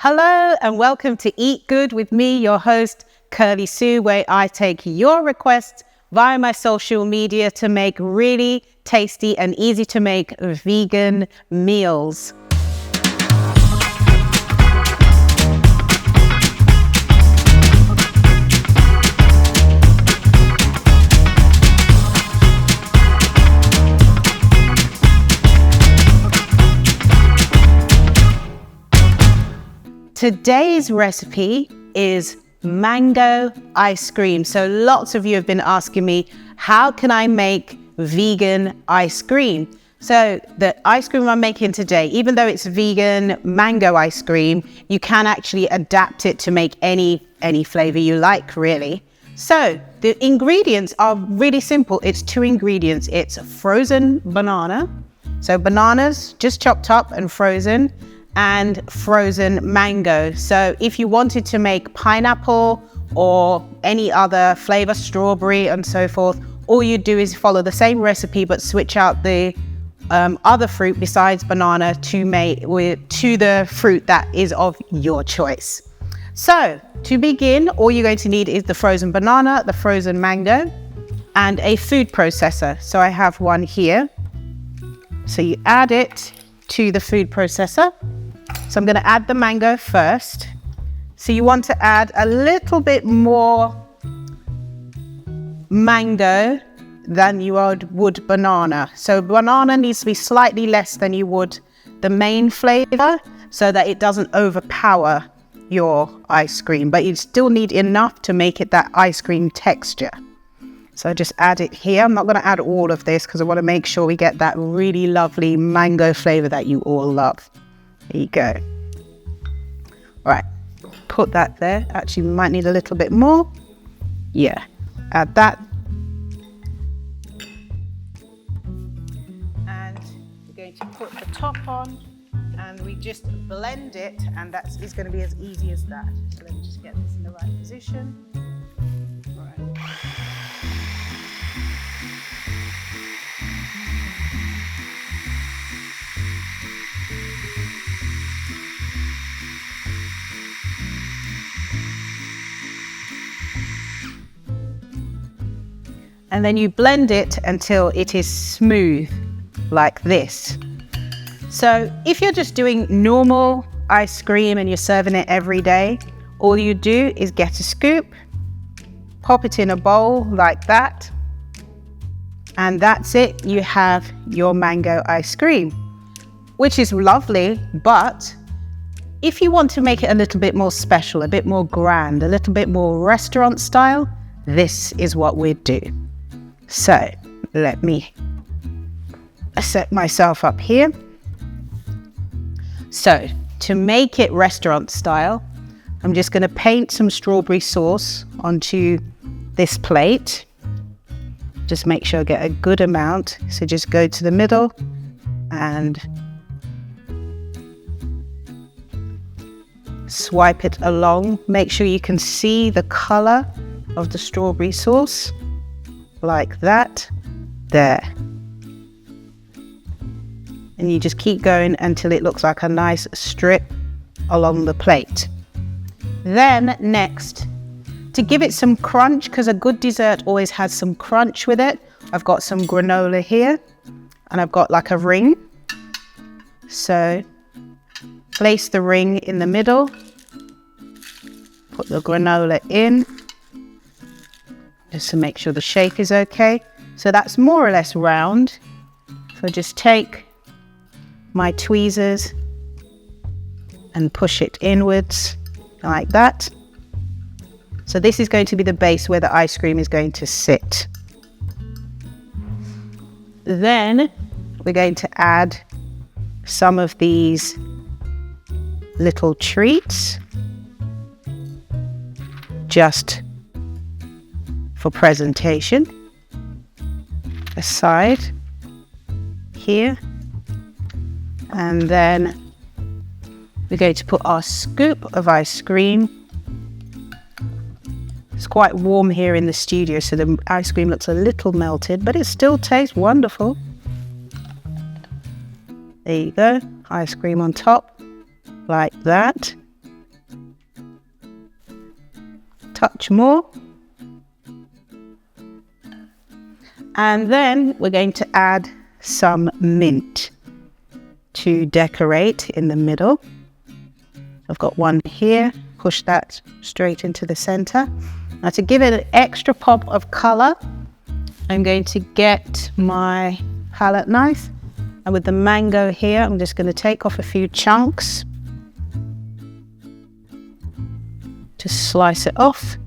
Hello and welcome to Eat Good with me, your host, Kirly-Sue, where I take your requests via my social media to make really tasty and easy to make vegan meals. Today's recipe is mango ice cream. So lots of you have been asking me, how can I make vegan ice cream? So the ice cream I'm making today, even though it's vegan mango ice cream, you can actually adapt it to make any flavor you like, really. So the ingredients are really simple. It's 2 ingredients. It's frozen banana. So bananas just chopped up and frozen, and frozen mango. So if you wanted to make pineapple or any other flavor, strawberry and so forth, all you do is follow the same recipe but switch out the other fruit besides banana to the fruit that is of your choice. So to begin, all you're going to need is the frozen banana, the frozen mango, and a food processor. So I have one here. So you add it to the food processor. So I'm going to add the mango first. So you want to add a little bit more mango than you would banana. So banana needs to be slightly less than you would the main flavor so that it doesn't overpower your ice cream, but you still need enough to make it that ice cream texture. So just add it here. I'm not going to add all of this because I want to make sure we get that really lovely mango flavor that you all love. There you go. All right, put that there. Actually, we might need a little bit more. Yeah, add that. And we're going to put the top on and we just blend it, and that is going to be as easy as that. So let me just get this in the right position. All right. And then you blend it until it is smooth, like this. So if you're just doing normal ice cream and you're serving it every day, all you do is get a scoop, pop it in a bowl like that, and that's it. You have your mango ice cream, which is lovely, but if you want to make it a little bit more special, a bit more grand, a little bit more restaurant style, this is what we'd do. So let me set myself up here. So to make it restaurant style, I'm just going to paint some strawberry sauce onto this plate. Just make sure I get a good amount. So just go to the middle and swipe it along. Make sure you can see the color of the strawberry sauce. Like that, there. And you just keep going until it looks like a nice strip along the plate. Then next, to give it some crunch, because a good dessert always has some crunch with it, I've got some granola here, and I've got like a ring. So place the ring in the middle, put the granola in, just to make sure the shape is okay. So that's more or less round. So just take my tweezers and push it inwards like that. So this is going to be the base where the ice cream is going to sit. Then we're going to add some of these little treats just for presentation aside here, and then we're going to put our scoop of ice cream. It's quite warm here in the studio, so the ice cream looks a little melted, but it still tastes wonderful. There you go, ice cream on top like that. touch more. And then we're going to add some mint to decorate in the middle. I've got one here, push that straight into the center. Now to give it an extra pop of color, I'm going to get my palette knife, and with the mango here, I'm just going to take off a few chunks to slice it off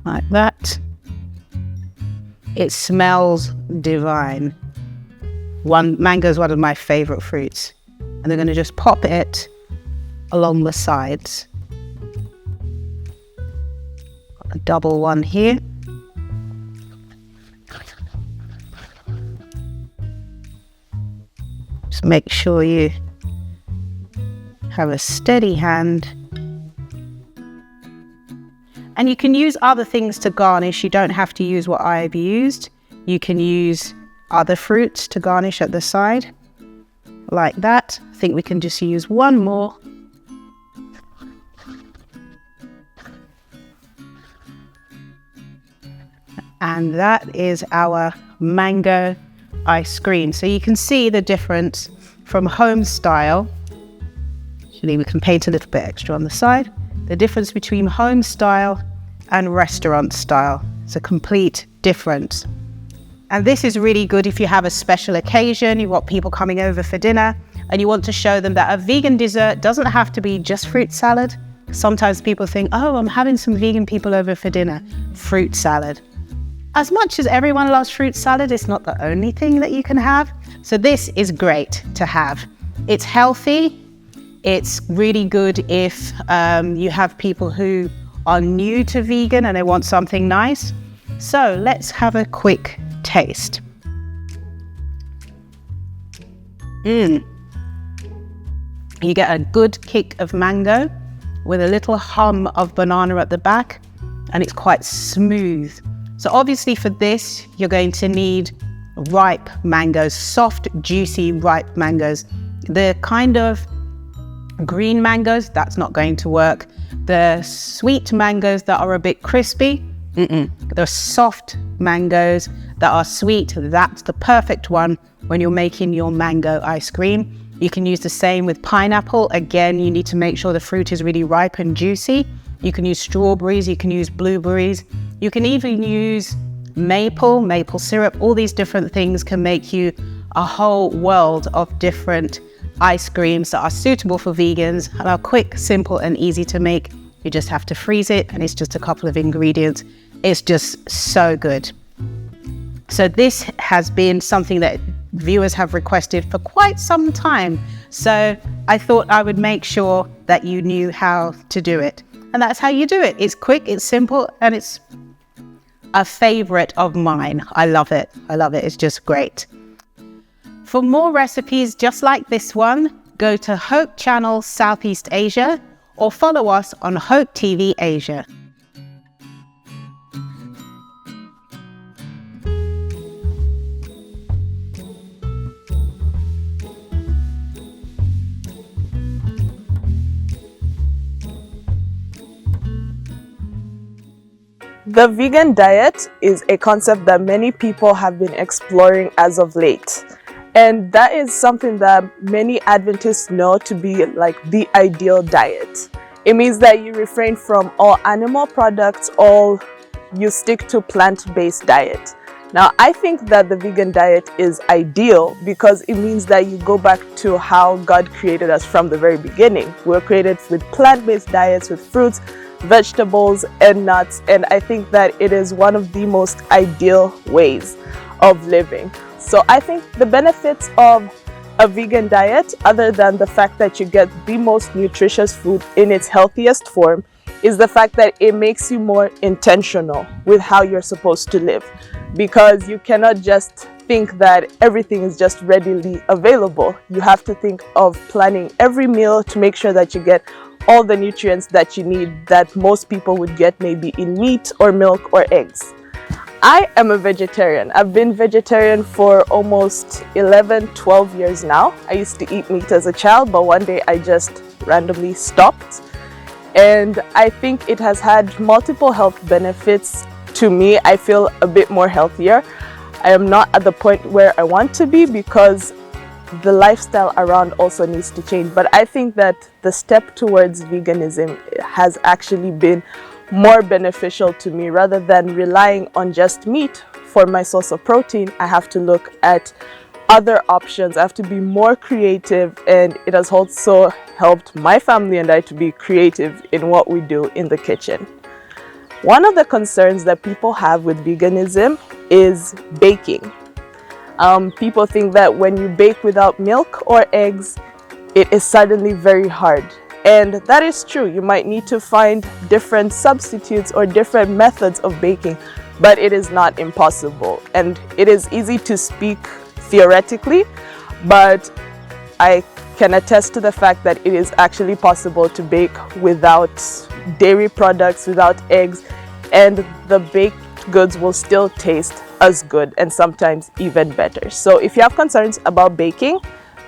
like that. It smells divine. Mango is one of my favorite fruits, and they're going to just pop it along the sides. Got a double one here. Just make sure you have a steady hand. And you can use other things to garnish. You don't have to use what I've used. You can use other fruits to garnish at the side, like that. I think we can just use one more. And that is our mango ice cream. So you can see the difference from home style. Actually, we can paint a little bit extra on the side. The difference between home style and restaurant style. It's a complete difference. And this is really good if you have a special occasion, you've got people coming over for dinner, and you want to show them that a vegan dessert doesn't have to be just fruit salad. Sometimes people think, oh, I'm having some vegan people over for dinner. Fruit salad. As much as everyone loves fruit salad, it's not the only thing that you can have. So this is great to have. It's healthy. It's really good if you have people who are new to vegan and they want something nice. So let's have a quick taste. You get a good kick of mango with a little hum of banana at the back, and it's quite smooth. So obviously for this, you're going to need ripe mangoes, soft, juicy, ripe mangoes. The kind of green mangoes, that's not going to work. The sweet mangoes that are a bit crispy, the soft mangoes that are sweet, that's the perfect one when you're making your mango ice cream. You can use the same with pineapple. Again, you need to make sure the fruit is really ripe and juicy. You can use strawberries, you can use blueberries. You can even use maple syrup. All these different things can make you a whole world of different ice creams that are suitable for vegans and are quick, simple, and easy to make. You just have to freeze it, and it's just a couple of ingredients. It's just so good. So this has been something that viewers have requested for quite some time. So I thought I would make sure that you knew how to do it. And that's how you do it. It's quick, it's simple, and it's a favorite of mine. I love it. I love it. It's just great. For more recipes just like this one, go to Hope Channel Southeast Asia or follow us on Hope TV Asia. The vegan diet is a concept that many people have been exploring as of late. And that is something that many Adventists know to be like the ideal diet. It means that you refrain from all animal products, or you stick to plant-based diet. Now, I think that the vegan diet is ideal because it means that you go back to how God created us from the very beginning. We were created with plant-based diets, with fruits, vegetables, and nuts, and I think that it is one of the most ideal ways of living. So I think the benefits of a vegan diet, other than the fact that you get the most nutritious food in its healthiest form, is the fact that it makes you more intentional with how you're supposed to live, because you cannot just think that everything is just readily available. You have to think of planning every meal to make sure that you get all the nutrients that you need that most people would get maybe in meat or milk or eggs. I am a vegetarian. I've been vegetarian for almost 12 years now. I used to eat meat as a child, but one day I just randomly stopped. And I think it has had multiple health benefits to me. I feel a bit more healthier. I am not at the point where I want to be because the lifestyle around also needs to change. But I think that the step towards veganism has actually been more beneficial to me. Rather than relying on just meat for my source of protein, I have to look at other options. I have to be more creative, and it has also helped my family and I to be creative in what we do in the kitchen. One of the concerns that people have with veganism is baking. People think that when you bake without milk or eggs, it is suddenly very hard. And that is true. You might need to find different substitutes or different methods of baking, but it is not impossible. And it is easy to speak theoretically, but I can attest to the fact that it is actually possible to bake without dairy products, without eggs, and the baked goods will still taste as good and sometimes even better. So if you have concerns about baking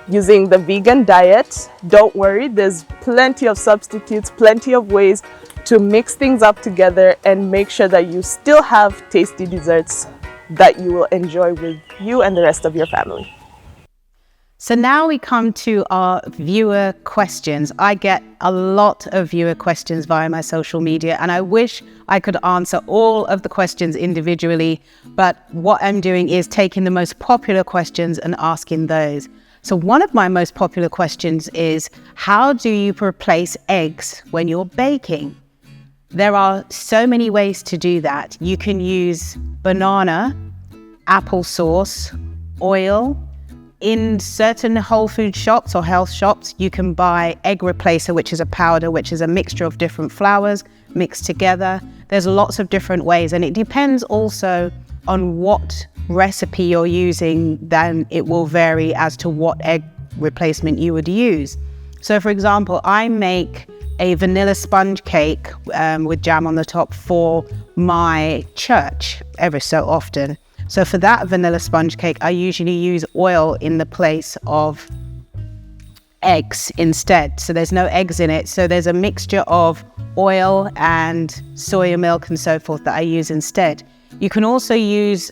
using the vegan diet, don't worry, there's plenty of substitutes, plenty of ways to mix things up together and make sure that you still have tasty desserts that you will enjoy with you and the rest of your family. So now we come to our viewer questions. I get a lot of viewer questions via my social media, and I wish I could answer all of the questions individually, but what I'm doing is taking the most popular questions and asking those. So one of my most popular questions is, how do you replace eggs when you're baking? There are so many ways to do that. You can use banana, applesauce, oil. In certain whole food shops or health shops, you can buy egg replacer, which is a powder, which is a mixture of different flours mixed together. There's lots of different ways, and it depends also on what recipe you're using, then it will vary as to what egg replacement you would use. So for example, I make a vanilla sponge cake with jam on the top for my church every so often. So for that vanilla sponge cake, I usually use oil in the place of eggs instead. So there's no eggs in it. So there's a mixture of oil and soya milk and so forth that I use instead. You can also use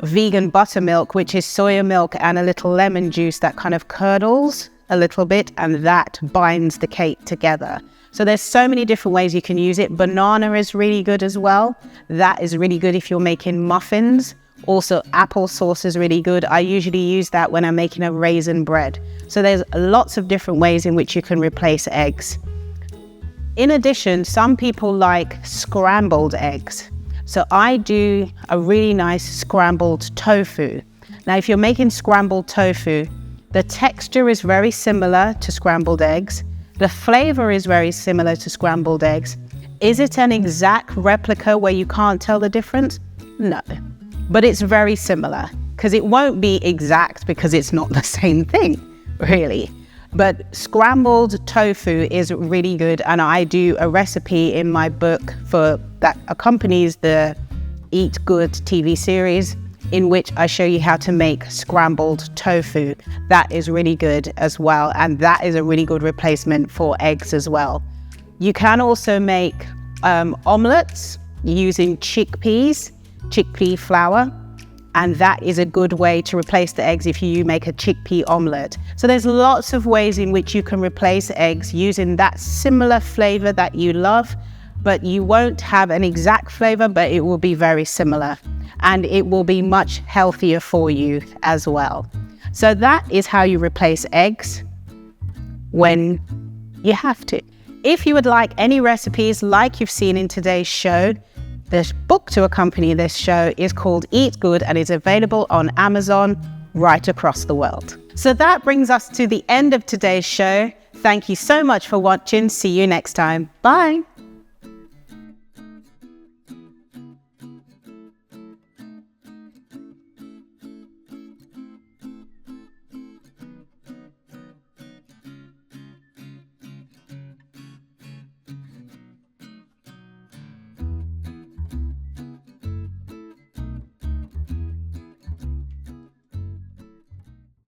vegan buttermilk, which is soya milk and a little lemon juice that kind of curdles a little bit, and that binds the cake together. So there's so many different ways you can use it. Banana is really good as well. That is really good if you're making muffins. Also, applesauce is really good. I usually use that when I'm making a raisin bread. So there's lots of different ways in which you can replace eggs. In addition, some people like scrambled eggs. So I do a really nice scrambled tofu. Now, if you're making scrambled tofu, the texture is very similar to scrambled eggs. The flavor is very similar to scrambled eggs. Is it an exact replica where you can't tell the difference? No. But it's very similar, because it won't be exact because it's not the same thing, really. But scrambled tofu is really good, and I do a recipe in my book for that accompanies the Eat Good TV series, in which I show you how to make scrambled tofu. That is really good as well, and that is a really good replacement for eggs as well. You can also make omelets using chickpea flour, and that is a good way to replace the eggs if you make a chickpea omelet. So there's lots of ways in which you can replace eggs using that similar flavor that you love, but you won't have an exact flavor, but it will be very similar, and it will be much healthier for you as well. So that is how you replace eggs when you have to. If you would like any recipes like you've seen in today's show, the book to accompany this show is called Eat Good and is available on Amazon right across the world. So that brings us to the end of today's show. Thank you so much for watching. See you next time. Bye.